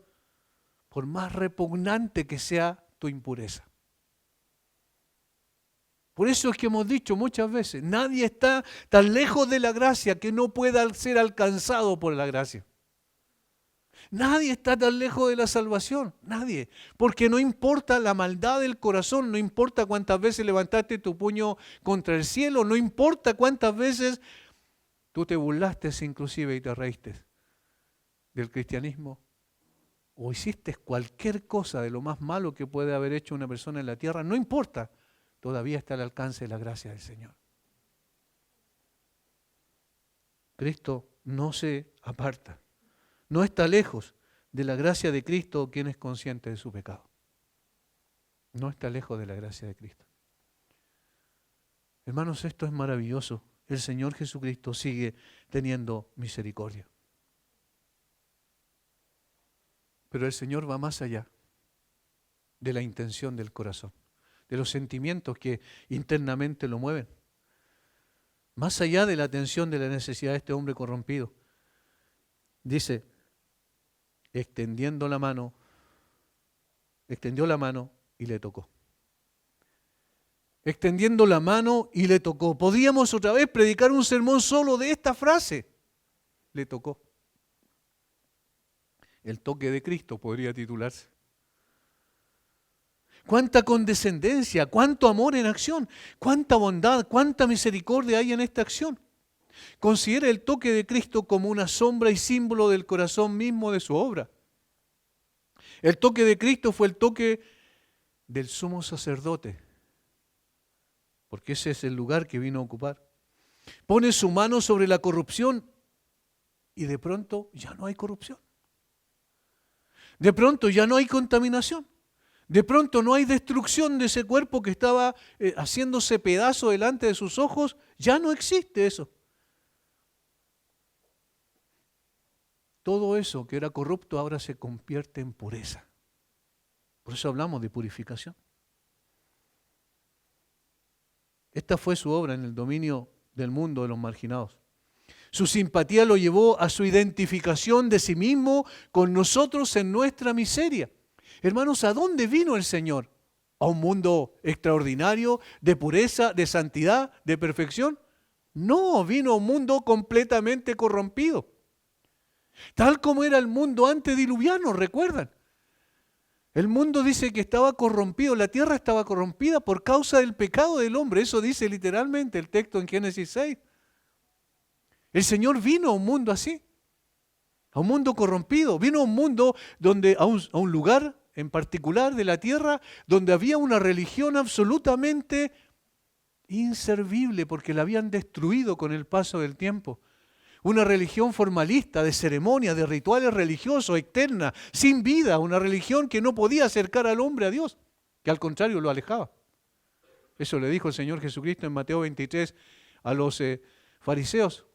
por más repugnante que sea tu impureza. Por eso es que hemos dicho muchas veces, nadie está tan lejos de la gracia que no pueda ser alcanzado por la gracia. Nadie está tan lejos de la salvación, nadie. Porque no importa la maldad del corazón, no importa cuántas veces levantaste tu puño contra el cielo, no importa cuántas veces tú te burlaste inclusive y te reíste del cristianismo, o hiciste cualquier cosa de lo más malo que puede haber hecho una persona en la tierra, no importa. Todavía está al alcance de la gracia del Señor. Cristo no se aparta, no está lejos de la gracia de Cristo quien es consciente de su pecado. No está lejos de la gracia de Cristo. Hermanos, esto es maravilloso. El Señor Jesucristo sigue teniendo misericordia. Pero el Señor va más allá de la intención del corazón, de los sentimientos que internamente lo mueven. Más allá de la atención de la necesidad de este hombre corrompido. Dice, extendió la mano y le tocó. Extendiendo la mano y le tocó. Podríamos otra vez predicar un sermón solo de esta frase. Le tocó. El toque de Cristo podría titularse. Cuánta condescendencia, cuánto amor en acción, cuánta bondad, cuánta misericordia hay en esta acción. Considera el toque de Cristo como una sombra y símbolo del corazón mismo de su obra. El toque de Cristo fue el toque del sumo sacerdote, porque ese es el lugar que vino a ocupar. Pone su mano sobre la corrupción y de pronto ya no hay corrupción. De pronto ya no hay contaminación. De pronto no hay destrucción de ese cuerpo que estaba haciéndose pedazo delante de sus ojos. Ya no existe eso. Todo eso que era corrupto ahora se convierte en pureza. Por eso hablamos de purificación. Esta fue su obra en el dominio del mundo de los marginados. Su simpatía lo llevó a su identificación de sí mismo con nosotros en nuestra miseria. Hermanos, ¿a dónde vino el Señor? ¿A un mundo extraordinario de pureza, de santidad, de perfección? No, vino a un mundo completamente corrompido. Tal como era el mundo antediluviano, ¿recuerdan? El mundo dice que estaba corrompido, la tierra estaba corrompida por causa del pecado del hombre. Eso dice literalmente el texto en Génesis 6. El Señor vino a un mundo así, a un mundo corrompido. Vino a un mundo donde, a un lugar en particular de la tierra, donde había una religión absolutamente inservible porque la habían destruido con el paso del tiempo. Una religión formalista, de ceremonias, de rituales religiosos, externa, sin vida, una religión que no podía acercar al hombre a Dios, que al contrario lo alejaba. Eso le dijo el Señor Jesucristo en Mateo 23 a los fariseos.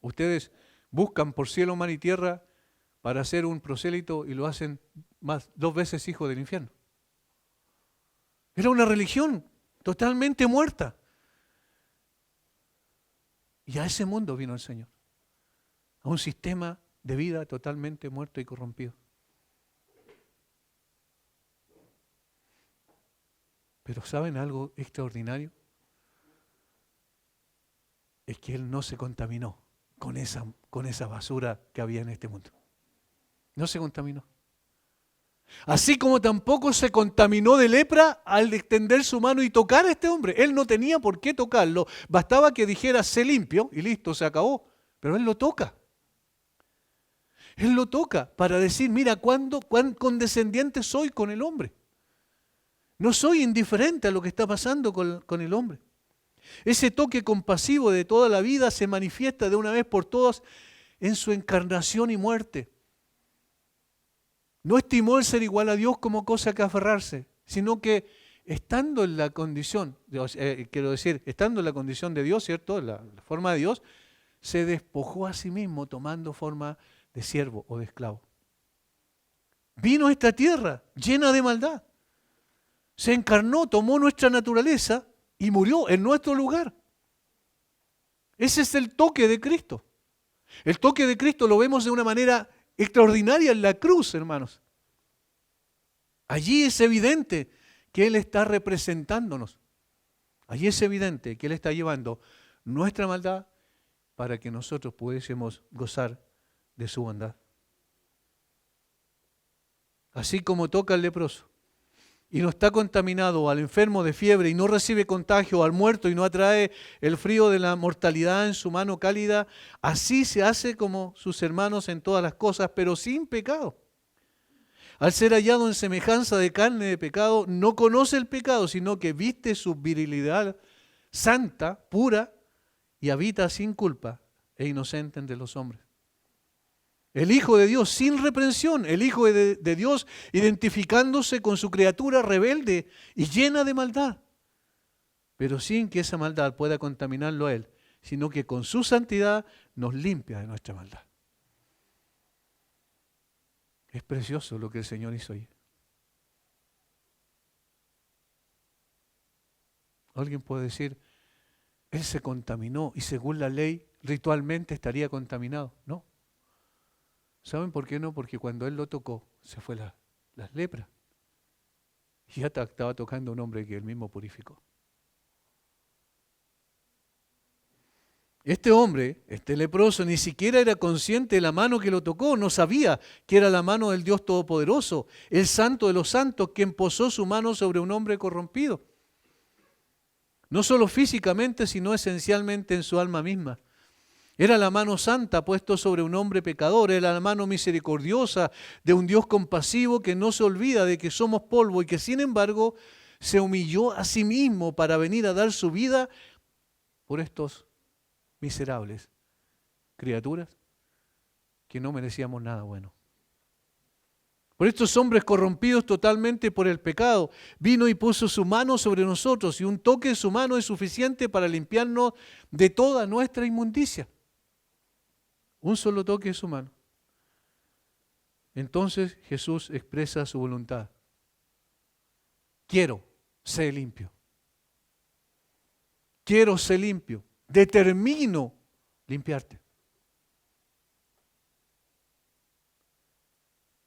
Ustedes buscan por cielo, mar y tierra para ser un prosélito y lo hacen dos veces hijo del infierno. Era una religión totalmente muerta. Y a ese mundo vino el Señor, a un sistema de vida totalmente muerto y corrompido. Pero ¿saben algo extraordinario? Es que Él no se contaminó con esa basura que había en este mundo. No se contaminó. Así como tampoco se contaminó de lepra al extender su mano y tocar a este hombre. Él no tenía por qué tocarlo. Bastaba que dijera, sé limpio, y listo, se acabó. Pero Él lo toca. Él lo toca para decir, mira, cuán condescendiente soy con el hombre. No soy indiferente a lo que está pasando con el hombre. Ese toque compasivo de toda la vida se manifiesta de una vez por todas en su encarnación y muerte. No estimó el ser igual a Dios como cosa que aferrarse, sino que estando en la condición, estando en la condición de Dios, ¿cierto? La forma de Dios, se despojó a sí mismo tomando forma de siervo o de esclavo. Vino a esta tierra llena de maldad. Se encarnó, tomó nuestra naturaleza y murió en nuestro lugar. Ese es el toque de Cristo. El toque de Cristo lo vemos de una manera extraordinaria en la cruz, hermanos. Allí es evidente que Él está representándonos. Allí es evidente que Él está llevando nuestra maldad para que nosotros pudiésemos gozar de su bondad. Así como toca al leproso y no está contaminado, al enfermo de fiebre y no recibe contagio, al muerto y no atrae el frío de la mortalidad en su mano cálida, así se hace como sus hermanos en todas las cosas, pero sin pecado. Al ser hallado en semejanza de carne de pecado, no conoce el pecado, sino que viste su virilidad santa, pura, y habita sin culpa e inocente entre los hombres. El Hijo de Dios sin reprensión, el Hijo de Dios identificándose con su criatura rebelde y llena de maldad, pero sin que esa maldad pueda contaminarlo a Él, sino que con su santidad nos limpia de nuestra maldad. Es precioso lo que el Señor hizo ahí. Alguien puede decir, Él se contaminó y según la ley ritualmente estaría contaminado. No. ¿Saben por qué no? Porque cuando Él lo tocó, se fue las lepras. Y ya estaba tocando a un hombre que Él mismo purificó. Este hombre, este leproso, ni siquiera era consciente de la mano que lo tocó, no sabía que era la mano del Dios Todopoderoso, el Santo de los Santos, quien posó su mano sobre un hombre corrompido. No solo físicamente, sino esencialmente en su alma misma. Era la mano santa puesto sobre un hombre pecador, era la mano misericordiosa de un Dios compasivo que no se olvida de que somos polvo y que sin embargo se humilló a sí mismo para venir a dar su vida por estos miserables criaturas que no merecíamos nada bueno. Por estos hombres corrompidos totalmente por el pecado, vino y puso su mano sobre nosotros y un toque de su mano es suficiente para limpiarnos de toda nuestra inmundicia. Un solo toque de su mano. Entonces Jesús expresa su voluntad. Quiero ser limpio. Quiero ser limpio. Determino limpiarte.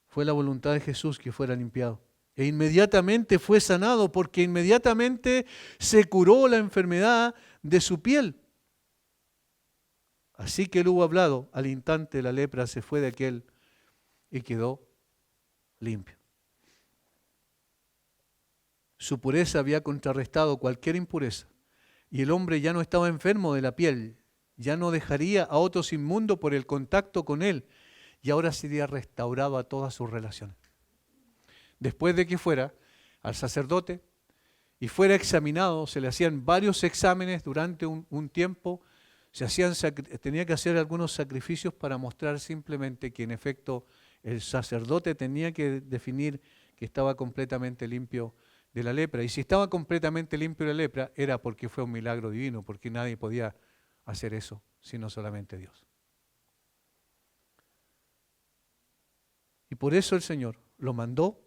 Fue la voluntad de Jesús que fuera limpiado. E inmediatamente fue sanado porque inmediatamente se curó la enfermedad de su piel. Así que él hubo hablado, al instante la lepra se fue de aquel y quedó limpio. Su pureza había contrarrestado cualquier impureza y el hombre ya no estaba enfermo de la piel, ya no dejaría a otros inmundos por el contacto con él y ahora sería restaurado a todas sus relaciones. Después de que fuera al sacerdote y fuera examinado, se le hacían varios exámenes durante un tiempo, tenía que hacer algunos sacrificios para mostrar simplemente que en efecto el sacerdote tenía que definir que estaba completamente limpio de la lepra. Y si estaba completamente limpio de la lepra, era porque fue un milagro divino, porque nadie podía hacer eso, sino solamente Dios. Y por eso el Señor lo mandó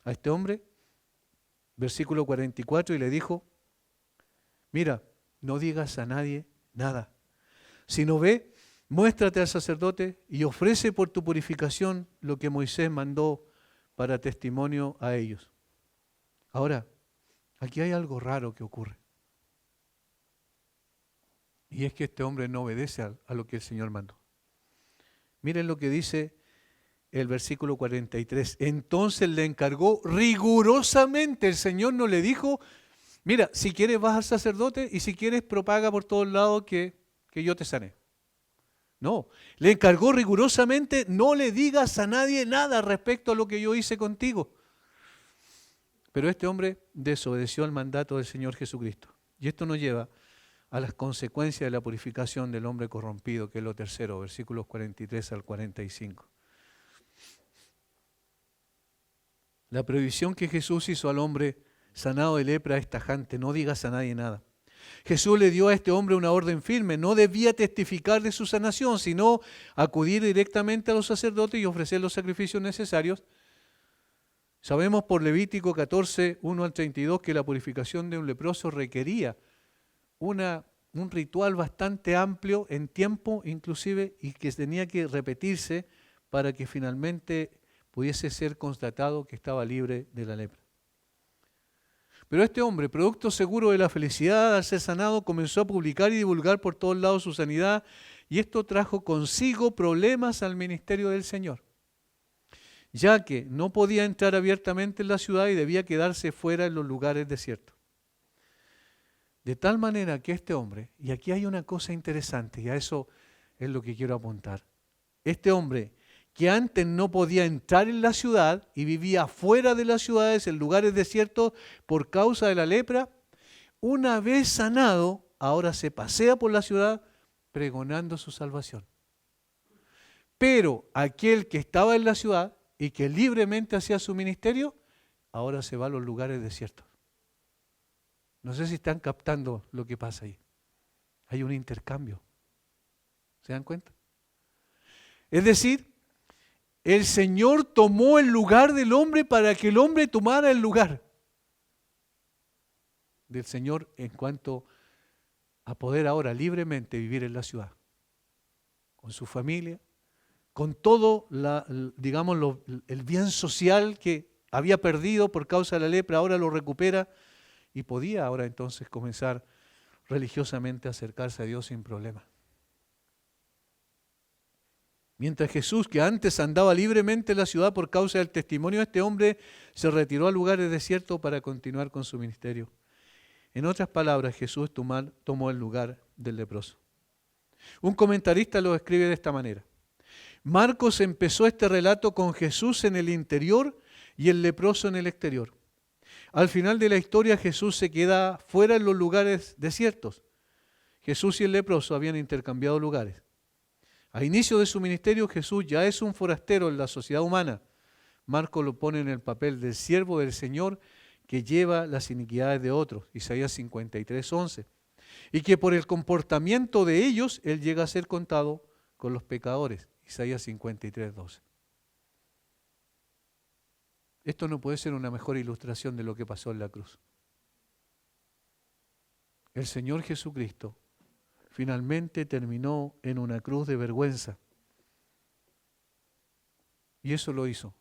a este hombre, versículo 44, y le dijo, mira, no digas a nadie nada, sino ve, muéstrate al sacerdote y ofrece por tu purificación lo que Moisés mandó para testimonio a ellos. Ahora, aquí hay algo raro que ocurre. Y es que este hombre no obedece a lo que el Señor mandó. Miren lo que dice el versículo 43. Entonces le encargó rigurosamente. El Señor no le dijo, mira, si quieres vas al sacerdote y si quieres propaga por todos lados que yo te sané. No, le encargó rigurosamente, no le digas a nadie nada respecto a lo que yo hice contigo. Pero este hombre desobedeció al mandato del Señor Jesucristo. Y esto nos lleva a las consecuencias de la purificación del hombre corrompido, que es lo tercero, versículos 43 al 45. La prohibición que Jesús hizo al hombre sanado de lepra es tajante, no digas a nadie nada. Jesús le dio a este hombre una orden firme, no debía testificar de su sanación, sino acudir directamente a los sacerdotes y ofrecer los sacrificios necesarios. Sabemos por Levítico 14, 1 al 32, que la purificación de un leproso requería un ritual bastante amplio en tiempo inclusive y que tenía que repetirse para que finalmente pudiese ser constatado que estaba libre de la lepra. Pero este hombre, producto seguro de la felicidad al ser sanado, comenzó a publicar y divulgar por todos lados su sanidad y esto trajo consigo problemas al ministerio del Señor, ya que no podía entrar abiertamente en la ciudad y debía quedarse fuera en los lugares desiertos. De tal manera que este hombre, y aquí hay una cosa interesante, y a eso es lo que quiero apuntar, este hombre que antes no podía entrar en la ciudad y vivía fuera de las ciudades, en lugares desiertos, por causa de la lepra, una vez sanado, ahora se pasea por la ciudad pregonando su salvación. Pero aquel que estaba en la ciudad y que libremente hacía su ministerio, ahora se va a los lugares desiertos. No sé si están captando lo que pasa ahí. Hay un intercambio. ¿Se dan cuenta? Es decir, el Señor tomó el lugar del hombre para que el hombre tomara el lugar del Señor en cuanto a poder ahora libremente vivir en la ciudad, con su familia, con todo el bien social que había perdido por causa de la lepra, ahora lo recupera y podía ahora entonces comenzar religiosamente a acercarse a Dios sin problema. Mientras Jesús, que antes andaba libremente en la ciudad por causa del testimonio de este hombre, se retiró a lugares desiertos para continuar con su ministerio. En otras palabras, Jesús tomó el lugar del leproso. Un comentarista lo escribe de esta manera. Marcos empezó este relato con Jesús en el interior y el leproso en el exterior. Al final de la historia, Jesús se queda fuera en los lugares desiertos. Jesús y el leproso habían intercambiado lugares. A inicio de su ministerio, Jesús ya es un forastero en la sociedad humana. Marcos lo pone en el papel del siervo del Señor que lleva las iniquidades de otros, Isaías 53, 11. Y que por el comportamiento de ellos, Él llega a ser contado con los pecadores, Isaías 53, 12. Esto no puede ser una mejor ilustración de lo que pasó en la cruz. El Señor Jesucristo finalmente terminó en una cruz de vergüenza. Y eso lo hizo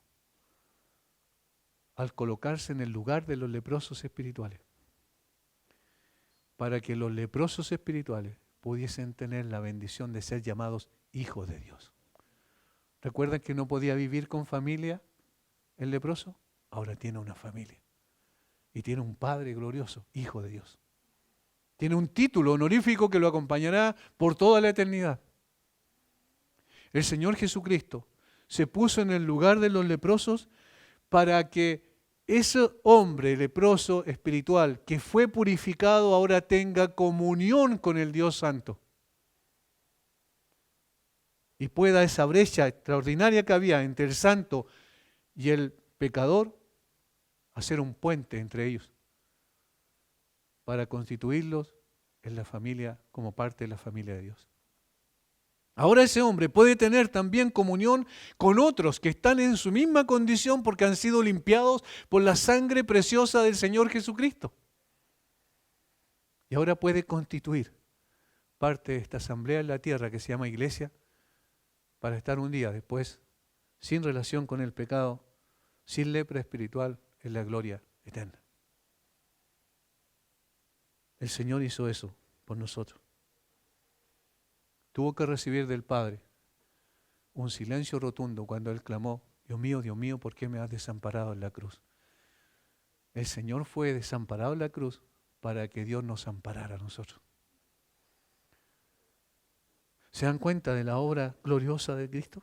al colocarse en el lugar de los leprosos espirituales, para que los leprosos espirituales pudiesen tener la bendición de ser llamados hijos de Dios. ¿Recuerdan que no podía vivir con familia el leproso? Ahora tiene una familia y tiene un Padre glorioso, hijo de Dios. Tiene un título honorífico que lo acompañará por toda la eternidad. El Señor Jesucristo se puso en el lugar de los leprosos para que ese hombre leproso espiritual que fue purificado ahora tenga comunión con el Dios Santo. Y pueda esa brecha extraordinaria que había entre el santo y el pecador hacer un puente entre ellos para constituirlos en la familia, como parte de la familia de Dios. Ahora ese hombre puede tener también comunión con otros que están en su misma condición porque han sido limpiados por la sangre preciosa del Señor Jesucristo. Y ahora puede constituir parte de esta asamblea en la tierra que se llama iglesia para estar un día después sin relación con el pecado, sin lepra espiritual en la gloria eterna. El Señor hizo eso por nosotros. Tuvo que recibir del Padre un silencio rotundo cuando Él clamó, Dios mío, ¿por qué me has desamparado en la cruz? El Señor fue desamparado en la cruz para que Dios nos amparara a nosotros. ¿Se dan cuenta de la obra gloriosa de Cristo?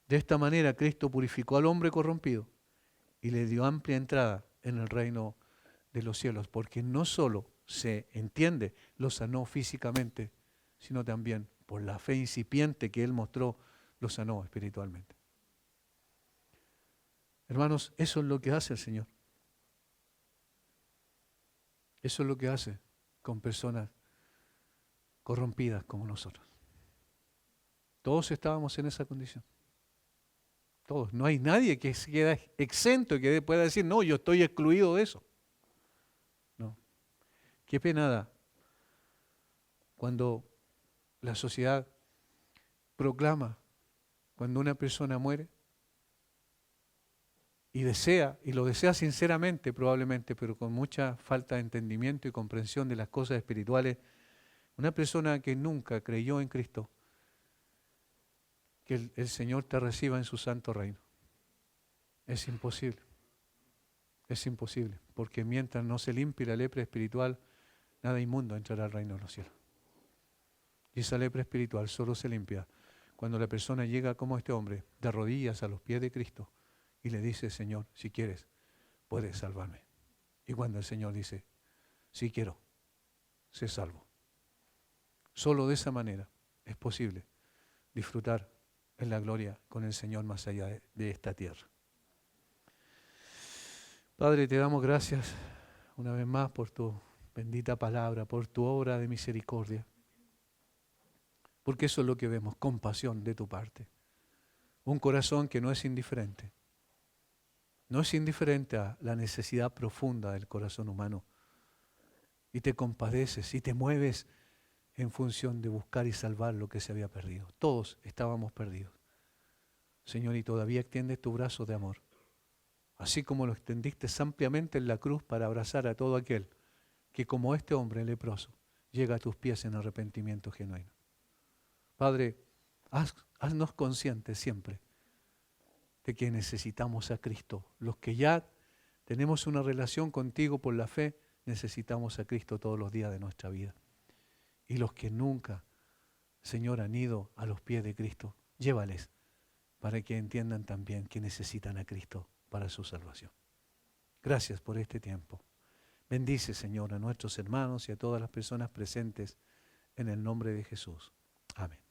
De esta manera Cristo purificó al hombre corrompido y le dio amplia entrada en el reino de los cielos, porque no solo se entiende, lo sanó físicamente, sino también por la fe incipiente que Él mostró, lo sanó espiritualmente. Hermanos, eso es lo que hace el Señor. Eso es lo que hace con personas corrompidas como nosotros. Todos estábamos en esa condición. Todos. No hay nadie que se quede exento y que pueda decir, no, yo estoy excluido de eso. No. Qué pena da cuando la sociedad proclama, cuando una persona muere, y lo desea sinceramente probablemente, pero con mucha falta de entendimiento y comprensión de las cosas espirituales, una persona que nunca creyó en Cristo, que el Señor te reciba en su santo reino. Es imposible. Es imposible, porque mientras no se limpie la lepra espiritual, nada inmundo entrará al reino de los cielos. Y esa lepra espiritual solo se limpia cuando la persona llega como este hombre, de rodillas a los pies de Cristo, y le dice, Señor, si quieres, puedes salvarme. Y cuando el Señor dice, sí quiero, sé salvo. Solo de esa manera es posible disfrutar en la gloria con el Señor más allá de esta tierra. Padre, te damos gracias una vez más por tu bendita palabra, por tu obra de misericordia. Porque eso es lo que vemos, compasión de tu parte. Un corazón que no es indiferente. No es indiferente a la necesidad profunda del corazón humano. Y te compadeces y te mueves en función de buscar y salvar lo que se había perdido. Todos estábamos perdidos. Señor, y todavía extiendes tu brazo de amor. Así como lo extendiste ampliamente en la cruz para abrazar a todo aquel que como este hombre leproso llega a tus pies en arrepentimiento genuino. Padre, haznos conscientes siempre de que necesitamos a Cristo. Los que ya tenemos una relación contigo por la fe, necesitamos a Cristo todos los días de nuestra vida. Y los que nunca, Señor, han ido a los pies de Cristo, llévales para que entiendan también que necesitan a Cristo para su salvación. Gracias por este tiempo. Bendice, Señor, a nuestros hermanos y a todas las personas presentes en el nombre de Jesús. Amén.